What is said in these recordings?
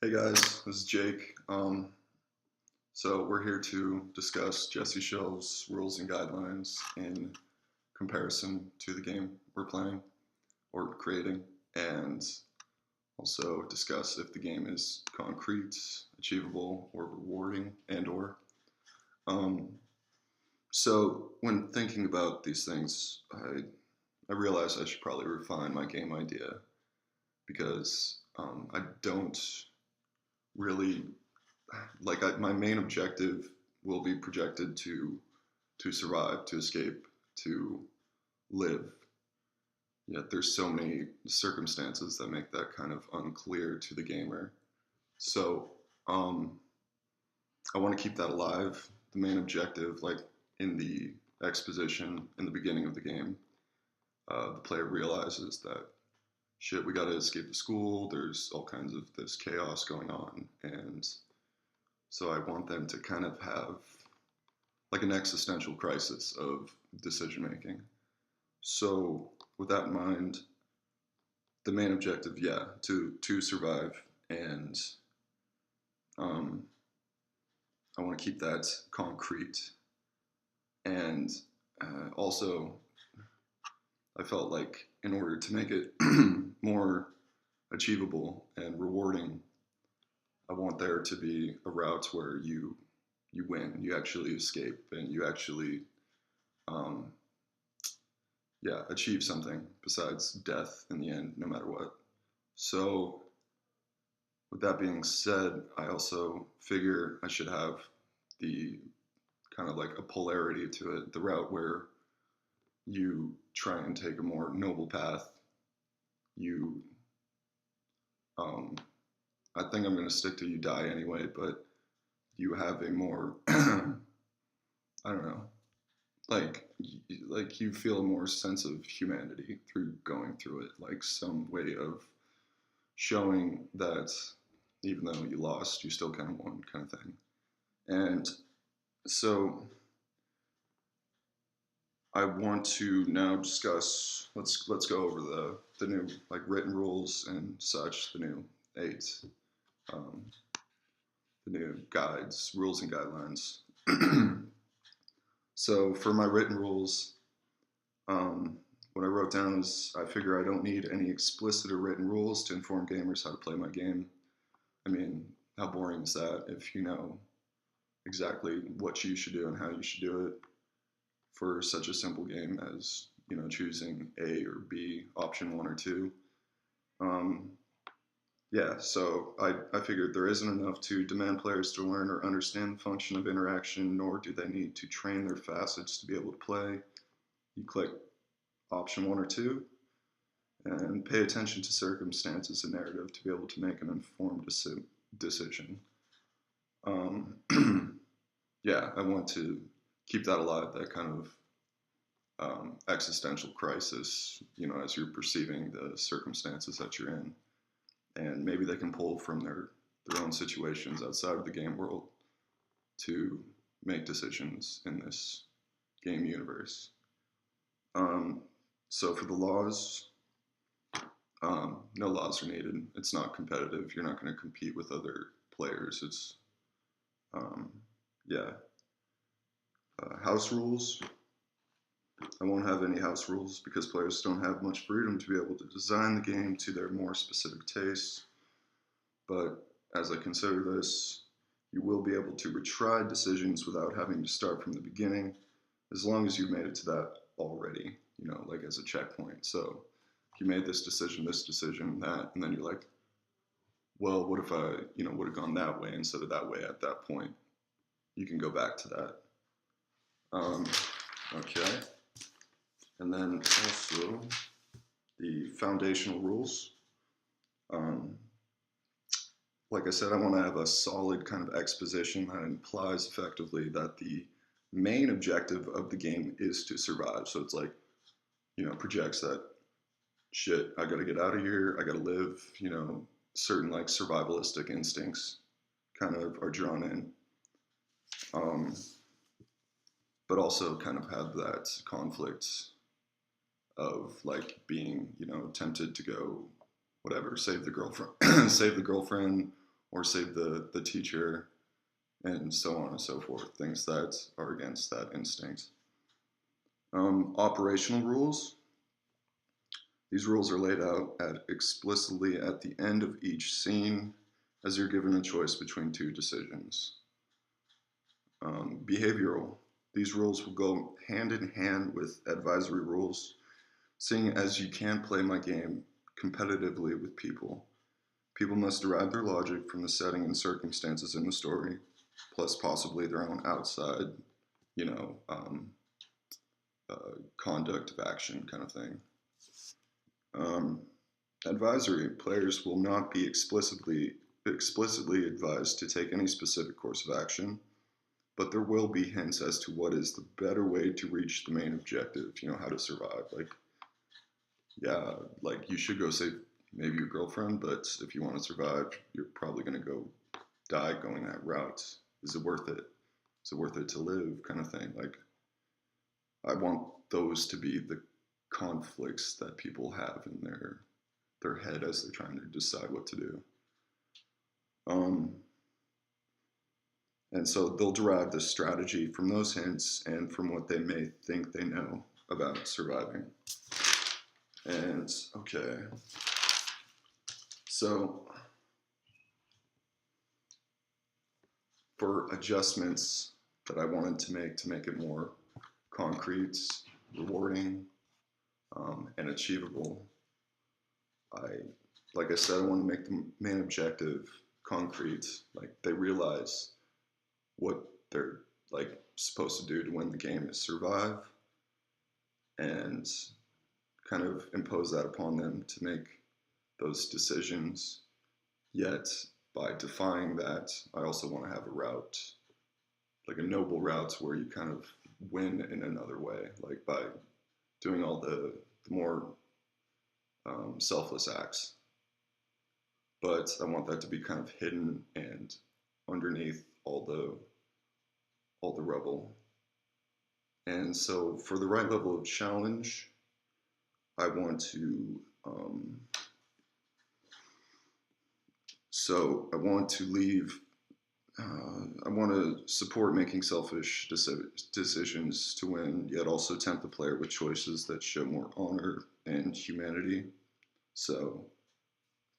Hey guys, this is Jake. So we're here to discuss Jesse Shelves' rules and guidelines in comparison to the game we're playing or creating, and also discuss if the game is concrete, achievable, or rewarding, and/or. Um, so when thinking about these things, I realized I should probably refine my game idea because I don't really my main objective will be projected to survive, to escape, to live. Yet there's so many circumstances that make that kind of unclear to the gamer. So um, I want to keep that alive. The main objective, like in the exposition in the beginning of the game, the player realizes that shit, we got to escape the school. There's all kinds of this chaos going on, and so I want them to kind of have like an existential crisis of decision making. So with that in mind, the main objective, yeah, to survive, and um, I want to keep that concrete. And also, I felt like in order to make it more achievable and rewarding, I want there to be a route where you win, you actually escape, and you actually um, achieve something besides death in the end, no matter what. So, with that being said, I also figure I should have the kind of like a polarity to it, the route where you try and take a more noble path. You, um, I think I'm going to stick to you die anyway, but you have a more, I don't know, like like you feel a more sense of humanity through going through it, like some way of showing that even though you lost, you still kind of won, kind of thing. And so I want to now discuss. Let's go over the new like written rules and such. The new eight, um, the new guides, rules and guidelines. So for my written rules, um, what I wrote down is I figure I don't need any explicit or written rules to inform gamers how to play my game. I mean, how boring is that if you know exactly what you should do and how you should do it for such a simple game as choosing A or B, option one or two. Um, yeah, so I figured there isn't enough to demand players to learn or understand the function of interaction, nor do they need to train their facets to be able to play. You click option one or two and pay attention to circumstances and narrative to be able to make an informed decision. Um, yeah, I want to keep that alive, that kind of existential crisis, as you're perceiving the circumstances that you're in. And maybe they can pull from their own situations outside of the game world to make decisions in this game universe. Um, so for the laws, no laws are needed. It's not competitive. You're not going to compete with other players. It's, um, yeah. House rules. I won't have any house rules because players don't have much freedom to be able to design the game to their more specific tastes. But as I consider this, you will be able to retry decisions without having to start from the beginning, as long as you've made it to that already, like as a checkpoint. So if you made this decision, that, and then you're like, well, what if I, would have gone that way instead of that way at that point? You can go back to that. Okay. And then also the foundational rules. Like I said, I want to have a solid kind of exposition that implies effectively that the main objective of the game is to survive. So it's like, projects that shit, I got to get out of here, I got to live, certain like survivalistic instincts kind of are drawn in. But also kind of have that conflict of like being, tempted to go, whatever, save the girlfriend, save the girlfriend, or save the teacher, and so on and so forth. Things that are against that instinct. Operational rules. These rules are laid out explicitly at the end of each scene as you're given a choice between two decisions. Behavioral. These rules will go hand in hand with advisory rules, seeing as you can't play my game competitively with people. People must derive their logic from the setting and circumstances in the story, plus possibly their own outside, you know, conduct of action kind of thing. Advisory. Players will not be explicitly advised to take any specific course of action, but there will be hints as to what is the better way to reach the main objective, you know, how to survive. Like, yeah, like you should go save maybe your girlfriend, but if you want to survive, you're probably going to go die going that route. Is it worth it? Is it worth it to live, kind of thing? Like, I want those to be the conflicts that people have in their head as they're trying to decide what to do. And so they'll derive this strategy from those hints and from what they may think they know about surviving. And okay, so for adjustments that I wanted to make it more concrete, rewarding, and achievable, like I said, I want to make the main objective concrete. Like they realize what they're like supposed to do to win the game is survive, and kind of impose that upon them to make those decisions. Yet by defying that, I also want to have a route, like a noble route where you kind of win in another way, like by doing all the more selfless acts. But I want that to be kind of hidden and underneath all the rubble. And so for the right level of challenge, I want to leave. I want to support making selfish decisions to win, yet also tempt the player with choices that show more honor and humanity. So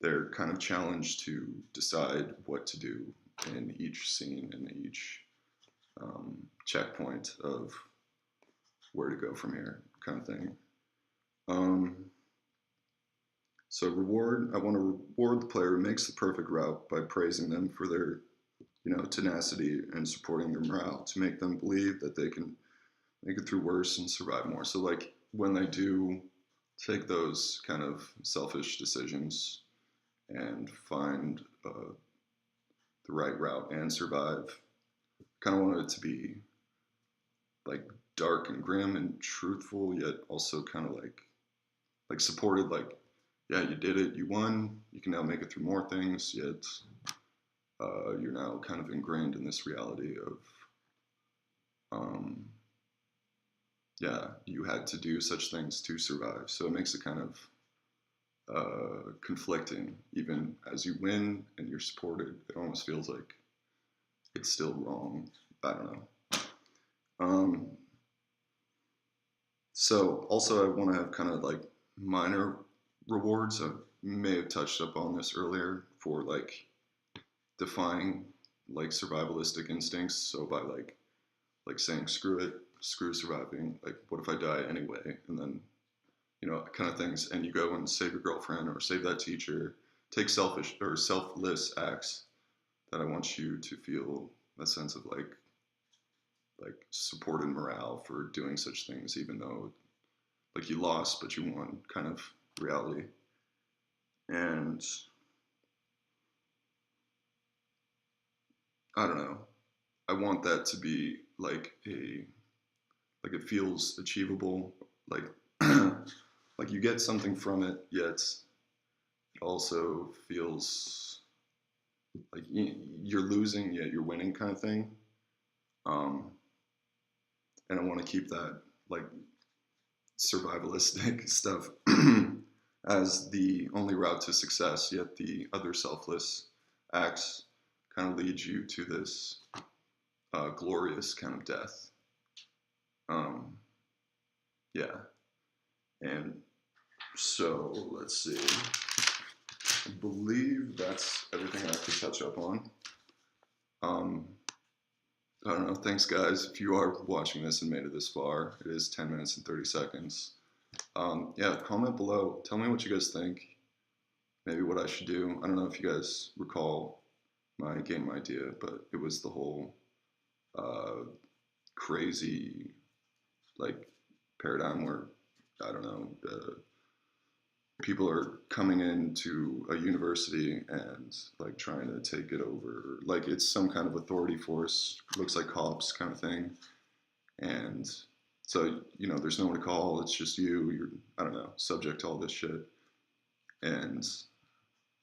they're kind of challenged to decide what to do in each scene and each checkpoint of where to go from here, kind of thing. So reward. I want to reward the player who makes the perfect route by praising them for their, you know, tenacity and supporting their morale to make them believe that they can make it through worse and survive more. So like when they do take those kind of selfish decisions and find the right route and survive, kind of want it to be like dark and grim and truthful, yet also kind of like supported. Like, yeah, you did it, you won, you can now make it through more things, yet you're now kind of ingrained in this reality of yeah, you had to do such things to survive. So it makes it kind of conflicting. Even as you win and you're supported, it almost feels like it's still wrong. I don't know. So also I want to have kind of like minor rewards. I may have touched up on this earlier for like defying like survivalistic instincts. So by like saying screw it, screw surviving, like what if I die anyway, and then, you know, kind of things, and you go and save your girlfriend or save that teacher, take selfish or selfless acts that I want you to feel a sense of like support and morale for doing such things, even though like you lost but you won, kind of reality. And I don't know, I want that to be like like it feels achievable, like like you get something from it, yet it also feels like you're losing yet you're winning, kind of thing. And I want to keep that like survivalistic stuff as the only route to success, yet the other selfless acts kind of lead you to this glorious kind of death. Um, yeah, and so let's see. I believe that's everything I have to touch up on. Um, I don't know. Thanks, guys. If you are watching this and made it this far, it is 10 minutes and 30 seconds. Yeah, comment below. Tell me what you guys think. Maybe what I should do. I don't know if you guys recall my game idea, but it was the whole crazy like paradigm where I don't know. People are coming into a university and like trying to take it over. Like it's some kind of authority force. Looks like cops kind of thing. And so there's no one to call. It's just you. You're I don't know subject to all this shit. And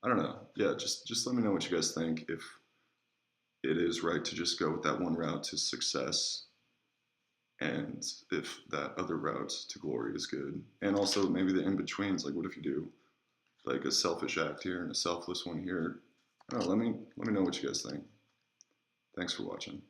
I don't know. Yeah, just let me know what you guys think. If it is right to just go with that one route to success, and if that other route to glory is good, and also maybe the in betweens. Like, what if you do like a selfish act here and a selfless one here? I don't know, let me know what you guys think. Thanks for watching.